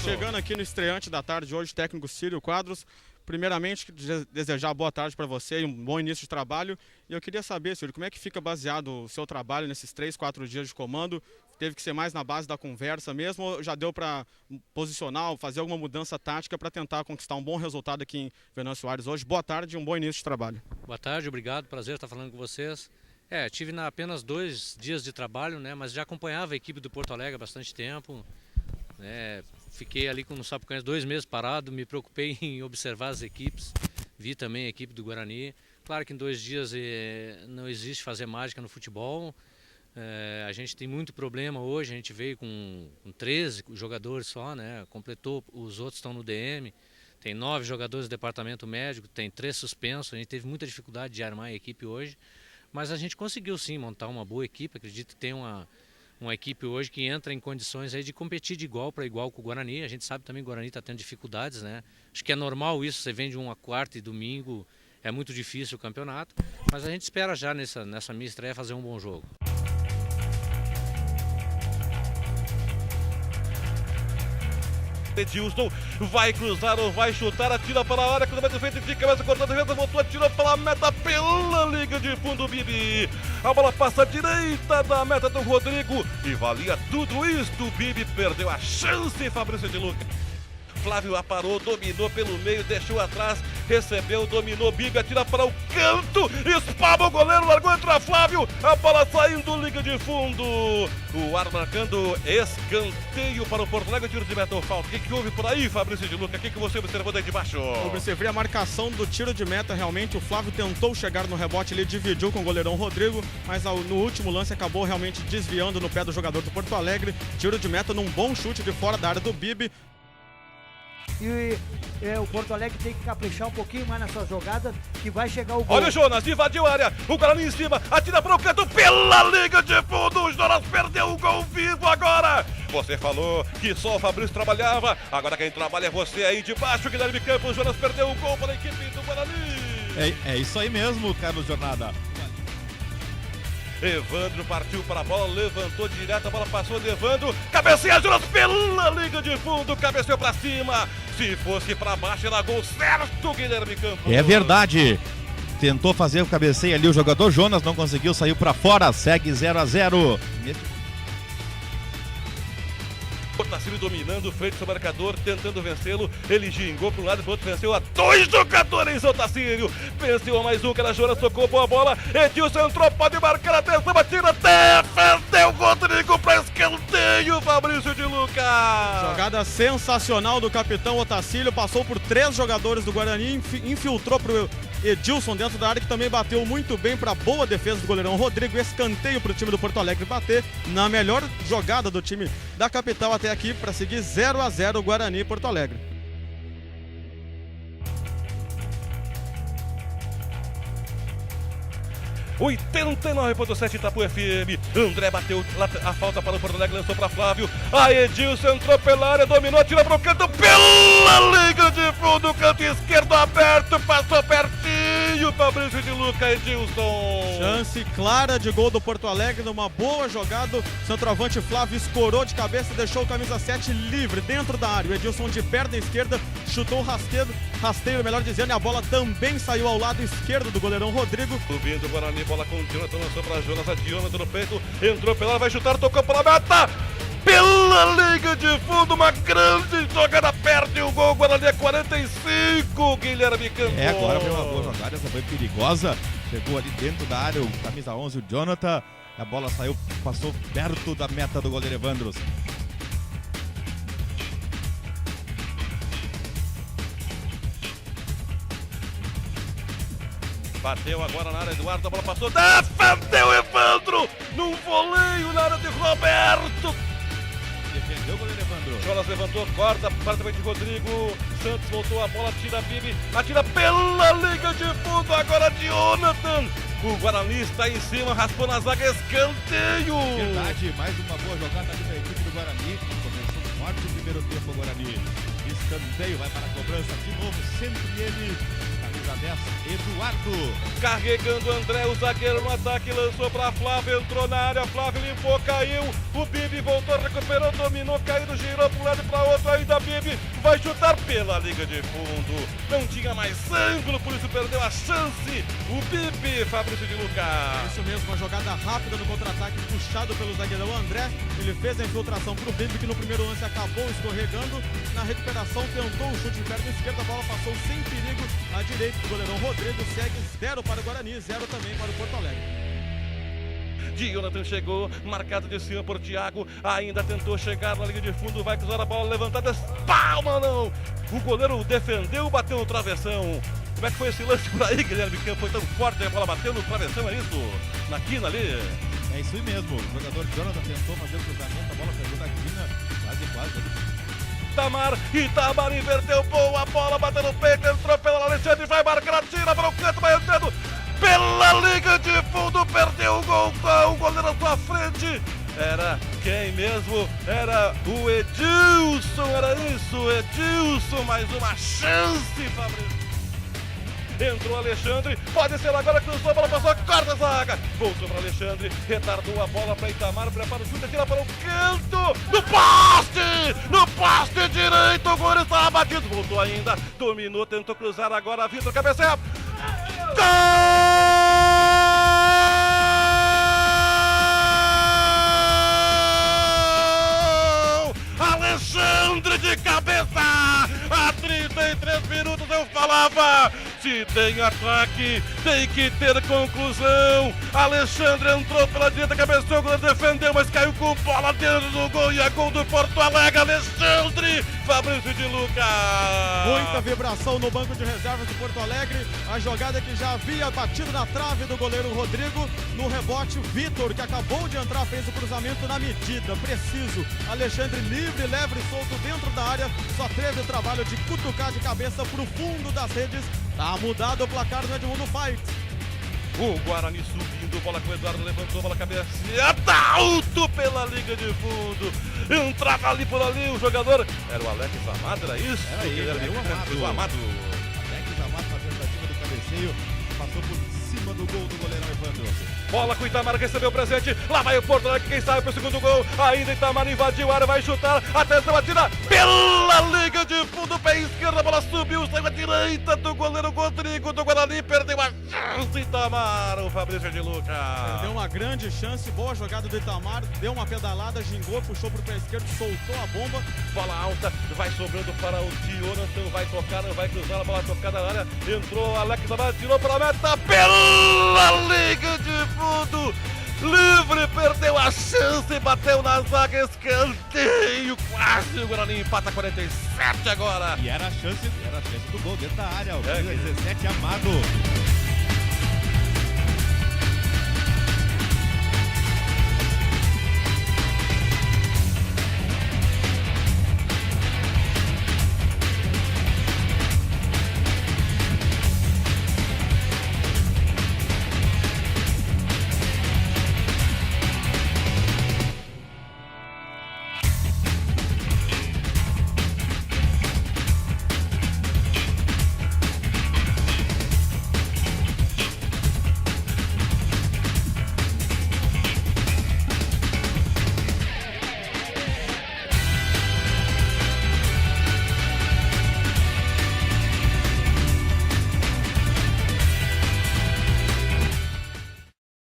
chegando aqui no estreante da tarde hoje, técnico Círio Quadros. Primeiramente, desejar boa tarde para você e um bom início de trabalho. E eu queria saber, Círio, como é que fica baseado o seu trabalho nesses 3, 4 dias de comando? Teve que ser mais na base da conversa mesmo ou já deu para posicionar, fazer alguma mudança tática para tentar conquistar um bom resultado aqui em Venâncio Aires hoje? Boa tarde e um bom início de trabalho. Boa tarde, obrigado, prazer estar falando com vocês. Tive apenas 2 dias de trabalho, né, mas já acompanhava a equipe do Porto Alegre há bastante tempo. Fiquei ali com o Sapucaense 2 meses parado, me preocupei em observar as equipes, vi também a equipe do Guarani. Claro que em 2 dias não existe fazer mágica no futebol, a gente tem muito problema hoje, a gente veio com 13 jogadores só, né? Completou, os outros estão no DM, tem 9 jogadores do departamento médico, tem 3 suspensos, a gente teve muita dificuldade de armar a equipe hoje, mas a gente conseguiu sim montar uma boa equipe, acredito que tem uma equipe hoje que entra em condições aí de competir de igual para igual com o Guarani. A gente sabe também que o Guarani está tendo dificuldades, né? Acho que é normal isso, você vem de uma quarta e domingo, é muito difícil o campeonato, mas a gente espera já nessa minha estreia fazer um bom jogo. Edilson vai cruzar ou vai chutar, atira para a área, cruzamento feito de cabeça, cortando a defesa, voltou, atirou para a meta pela linha de fundo, Bibi. A bola passa à direita da meta do Rodrigo e valia tudo isto. Bibi perdeu a chance, Fabrício de Luca. Flávio aparou, dominou pelo meio, deixou atrás, recebeu, dominou, Bibi atira para o canto, espalma o goleiro, largou, entra Flávio, a bola saindo, liga de fundo. O ar marcando escanteio para o Porto Alegre, tiro de meta ou falta. O que houve por aí, Fabrício de Luca? O que você observou daí de baixo? Observei a marcação do tiro de meta, realmente o Flávio tentou chegar no rebote, ele dividiu com o goleirão Rodrigo, mas no último lance acabou realmente desviando no pé do jogador do Porto Alegre. Tiro de meta num bom chute de fora da área do Bibi. E o Porto Alegre tem que caprichar um pouquinho mais nessa jogada, que vai chegar o gol. Olha o Jonas, invadiu a área, o Guarani em cima, atira para o canto, pela liga de fundo, o Jonas perdeu o gol vivo agora. Você falou que só o Fabrício trabalhava, agora quem trabalha é você aí de baixo, Guilherme Campos. O Jonas perdeu o gol para a equipe do Guarani. É isso aí mesmo, Carlos Jornada. Evandro partiu para a bola, levantou direto, a bola passou de Evandro, cabeceia Jonas pela liga de fundo, cabeceou para cima. Se fosse para baixo era gol certo, Guilherme Campos. É verdade. Tentou fazer o cabeceio ali o jogador Jonas, não conseguiu, saiu para fora, segue 0-0. Otacílio dominando, frente ao marcador, tentando vencê-lo. Ele gingou para um lado e para o outro, venceu a 2 jogadores. Otacílio venceu a mais um, que era Jonas, tocou boa bola. Edilson entrou, pode marcar, atenção, atira, defendeu o Rodrigo para escanteio, Fabrício de Luca. Jogada sensacional do capitão Otacílio, passou por 3 jogadores do Guarani, infiltrou para o Edilson dentro da área, que também bateu muito bem para a boa defesa do goleirão Rodrigo. Escanteio para o time do Porto Alegre bater na melhor jogada do time da capital até aqui, para seguir 0-0 Guarani e Porto Alegre. (89.7) Itapu FM. André bateu a falta para o Porto Alegre, lançou para Flávio. A Edilson entrou pela área, dominou, tira para o canto, pela liga de fundo, canto esquerdo aberto, passou pertinho, Fabrício de Luca. Edilson. Chance clara de gol do Porto Alegre, numa boa jogada. Centroavante Flávio escorou de cabeça, deixou o camisa 7 livre dentro da área. O Edilson de perna esquerda chutou o rasteiro, melhor dizendo, e a bola também saiu ao lado esquerdo do goleirão Rodrigo. Subindo o Guarani, bola com o Jonathan, lançou para Jonas, a Jonathan no peito, entrou pela área, vai chutar, tocou para a meta, pela liga de fundo, uma grande jogada, perde o gol, Guarani é 45, Guilherme Campos. Agora foi uma boa jogada, essa foi perigosa, chegou ali dentro da área, o camisa 11, o Jonathan, a bola saiu, passou perto da meta do goleiro Evandro. Bateu agora na área, Eduardo, a bola passou, defendeu Evandro, num voleio na área de Roberto. Defendeu o goleiro Evandro. Jonas levantou, corta, parte de Rodrigo, Santos voltou a bola, tira Bibi, atira pela liga de fundo, agora Jonathan. O Guarani está em cima, raspou na zaga, escanteio. Verdade, mais uma boa jogada ali da equipe do Guarani. Começou forte o primeiro tempo, o Guarani. Escanteio, vai para a cobrança de novo, sempre ele. camisa 10, Eduardo. Carregando o André, o zagueiro no ataque, lançou pra Flávio, entrou na área, Flávio limpou, caiu, o Bibi voltou, recuperou, dominou, caiu, girou pra um lado e pra outro, ainda Bibi vai chutar pela linha de fundo, não tinha mais ângulo, por isso perdeu a chance, o Bibi, Fabrício de Luca. Isso mesmo, uma jogada rápida no contra-ataque, puxado pelo zagueirão André, ele fez a infiltração pro Bibi, que no primeiro lance acabou escorregando, na recuperação tentou um chute de perna esquerda, a bola passou sem perigo, à direita do goleirão Rodrigo, segue 0 para o Guarani, 0 também para o Porto Alegre. Jonathan chegou, marcado de cima por Thiago, ainda tentou chegar na linha de fundo, vai cruzar a bola levantada, palma não! O goleiro defendeu, bateu no travessão. Como é que foi esse lance por aí, Guilherme Campos? Foi tão forte, a bola bateu no travessão, é isso? Na quina ali? É isso aí mesmo, o jogador Jonathan tentou fazer o cruzamento, a bola pegou na quina, quase. Itamar inverteu, boa bola, bateu no peito, entrou pela Alexandre, vai marcar, tira para o canto, vai entrando pela liga de fundo, perdeu o gol, o goleiro à sua frente. Era quem mesmo? Era o Edilson, era isso, Edilson, mais uma chance, Fabrício. Entrou Alexandre, pode ser agora, cruzou a bola, passou, corta a zaga. Voltou para Alexandre, retardou a bola para Itamar, prepara o chute, tira para o canto, no poste direito, o goleiro estava batido, voltou ainda, dominou, tentou cruzar agora, Vitor, cabeceia. Gol! Alexandre de cabeça! Há 33 minutos eu falava, se tem ataque, tem que ter conclusão. Alexandre entrou pela direita, cabeceou, o goleiro defendeu, mas caiu com bola dentro do gol e é gol do Porto Alegre. Alexandre, Fabrício de Luca. Muita vibração no banco de reservas do Porto Alegre, a jogada que já havia batido na trave do goleiro Rodrigo, no rebote o Vitor, que acabou de entrar, fez o cruzamento na medida, preciso. Alexandre livre, leve e solto dentro da área, só teve o trabalho de cutucar de cabeça pro fundo das redes. Tá mudado o placar do Edmundo Fight. O Guarani subindo, bola com o Eduardo, levantou, bola cabeceada, alto pela linha de fundo. Entrava ali por ali, o jogador era o Alex Amado, era isso? Era ele, era o Amado. Alex Amado na tentativa do cabeceio, passou por cima do gol do goleirão Evandro. Bola com o Itamar, recebeu o presente, lá vai o Porto Alegre, quem sabe pro segundo gol, ainda Itamar invadiu a área, vai chutar, atenção, atira pela liga de fundo, pé esquerdo, a bola subiu, saiu à direita do goleiro Rodrigo do Guarani, perdeu a chance, Itamar, o Fabrício de Luca. Deu uma grande chance, boa jogada do Itamar, deu uma pedalada, gingou, puxou pro pé esquerdo, soltou a bomba. Bola alta, vai sobrando para o Jonathan, vai tocar, vai cruzar a bola tocada na área, entrou Alex Amado, tirou para a meta, pela liga de fundo, livre, perdeu a chance, bateu na zaga, escanteio, quase o Guarani empata 47 agora. E era a chance do gol dentro da área, o 17 Amado.